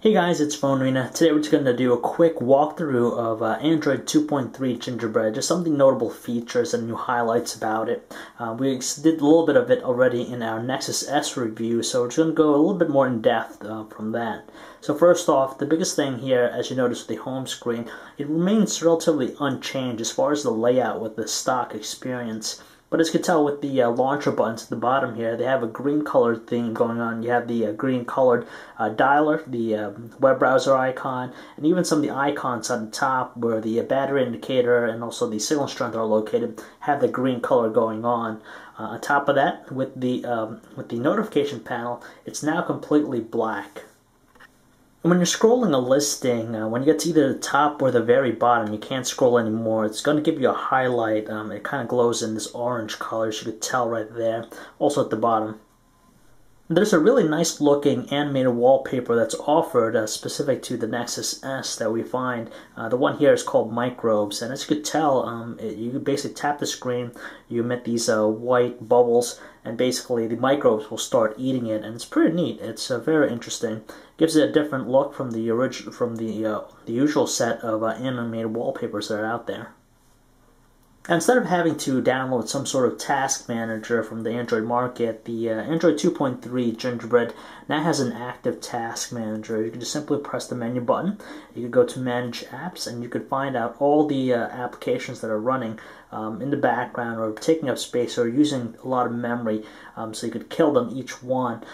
Hey guys, it's PhoneArena. Today we're just going to do a quick walkthrough of Android 2.3 Gingerbread, just some of the notable features and new highlights about it. We did a little bit of it already in our Nexus S review, so we're just going to go a little bit more in depth from that. So first off, the biggest thing here, as you notice with the home screen, it remains relatively unchanged as far as the layout with the stock experience. But as you can tell with the launcher buttons at the bottom here, they have a green colored theme going on. You have the green colored dialer, the web browser icon, and even some of the icons on the top where the battery indicator and also the signal strength are located have the green color going on. On top of that, with the notification panel, it's now completely black. And when you're scrolling a listing, when you get to either the top or the very bottom, you can't scroll anymore. It's going to give you a highlight. It kind of glows in this orange color, as you could tell right there. Also at the bottom. There's a really nice looking animated wallpaper that's offered specific to the Nexus S that we find. The one here is called Microbes, and as you could tell, you basically tap the screen, you emit these white bubbles, and basically the microbes will start eating it, and it's pretty neat. It's very interesting. Gives it a different look from the usual set of animated wallpapers that are out there. And instead of having to download some sort of task manager from the Android market, the Android 2.3 Gingerbread now has an active task manager. You can just simply press the menu button. You can go to Manage Apps, and you can find out all the applications that are running in the background or taking up space or using a lot of memory, so you could kill them each one.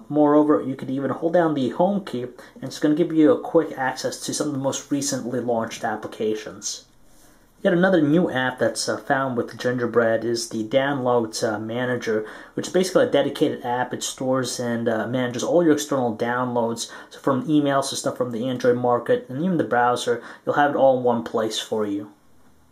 Moreover, you could even hold down the home key, and it's going to give you a quick access to some of the most recently launched applications. Yet another new app that's found with Gingerbread is the Downloads Manager, which is basically a dedicated app. It stores and manages all your external downloads, so from emails to stuff from the Android market and even the browser. You'll have it all in one place for you.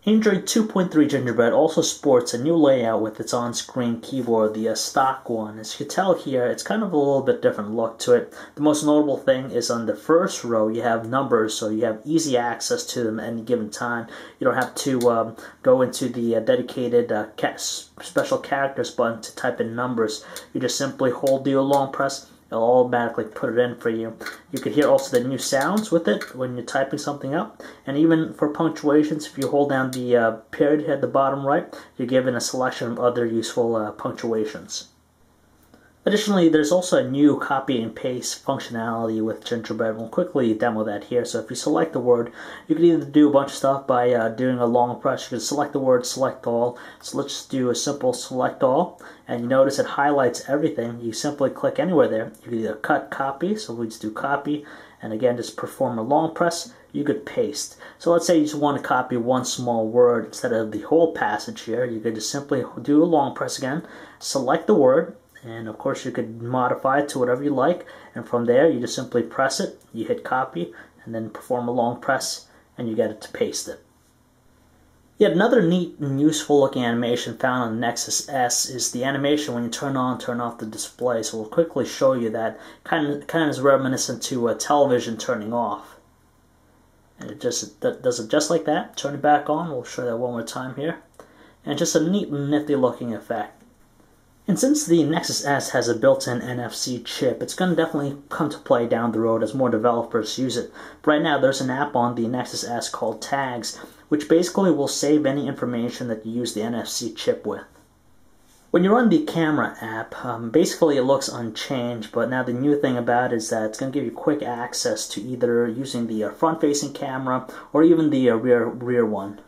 Android 2.3 Gingerbread also sports a new layout with its on-screen keyboard, the stock one. As you can tell here, it's kind of a little bit different look to it. The most notable thing is on the first row, you have numbers, so you have easy access to them at any given time. You don't have to go into the dedicated special characters button to type in numbers. You just simply hold the long press. It'll automatically put it in for you. You can hear also the new sounds with it when you're typing something up. And even for punctuations, if you hold down the period at the bottom right, you're given a selection of other useful punctuations. Additionally, there's also a new copy and paste functionality with Gingerbread. We'll quickly demo that here. So if you select the word, you can either do a bunch of stuff by doing a long press. You can select the word, select all. So let's just do a simple select all. And you notice it highlights everything. You simply click anywhere there. You can either cut, copy. So we just do copy. And again, just perform a long press. You could paste. So let's say you just want to copy one small word instead of the whole passage here. You could just simply do a long press again. Select the word. And of course you could modify it to whatever you like, and from there you just simply press it, you hit copy, and then perform a long press, and you get it to paste it. Yet another neat and useful looking animation found on the Nexus S is the animation when you turn on, turn off the display. So we'll quickly show you that. Kind of is reminiscent to a television turning off. And it just does it just like that. Turn it back on. We'll show that one more time here. And just a neat and nifty looking effect. And since the Nexus S has a built-in NFC chip, it's going to definitely come to play down the road as more developers use it. But right now, there's an app on the Nexus S called Tags, which basically will save any information that you use the NFC chip with. When you run the camera app, basically it looks unchanged, but now the new thing about it is that it's going to give you quick access to either using the front-facing camera or even the rear one.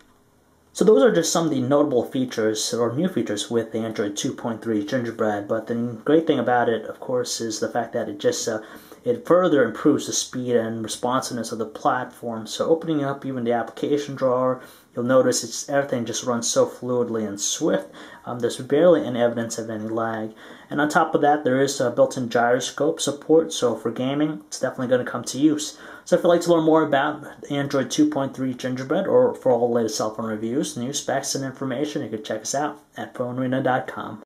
So those are just some of the notable features, or new features, with the Android 2.3 Gingerbread. But the great thing about it, of course, is the fact that it further improves the speed and responsiveness of the platform. So opening up even the application drawer, you'll notice everything just runs so fluidly and swift. There's barely any evidence of any lag. And on top of that, there is built-in gyroscope support, so for gaming, it's definitely going to come to use. So if you'd like to learn more about Android 2.3 Gingerbread, or for all the latest cell phone reviews, news, specs, and information, you can check us out at PhoneArena.com.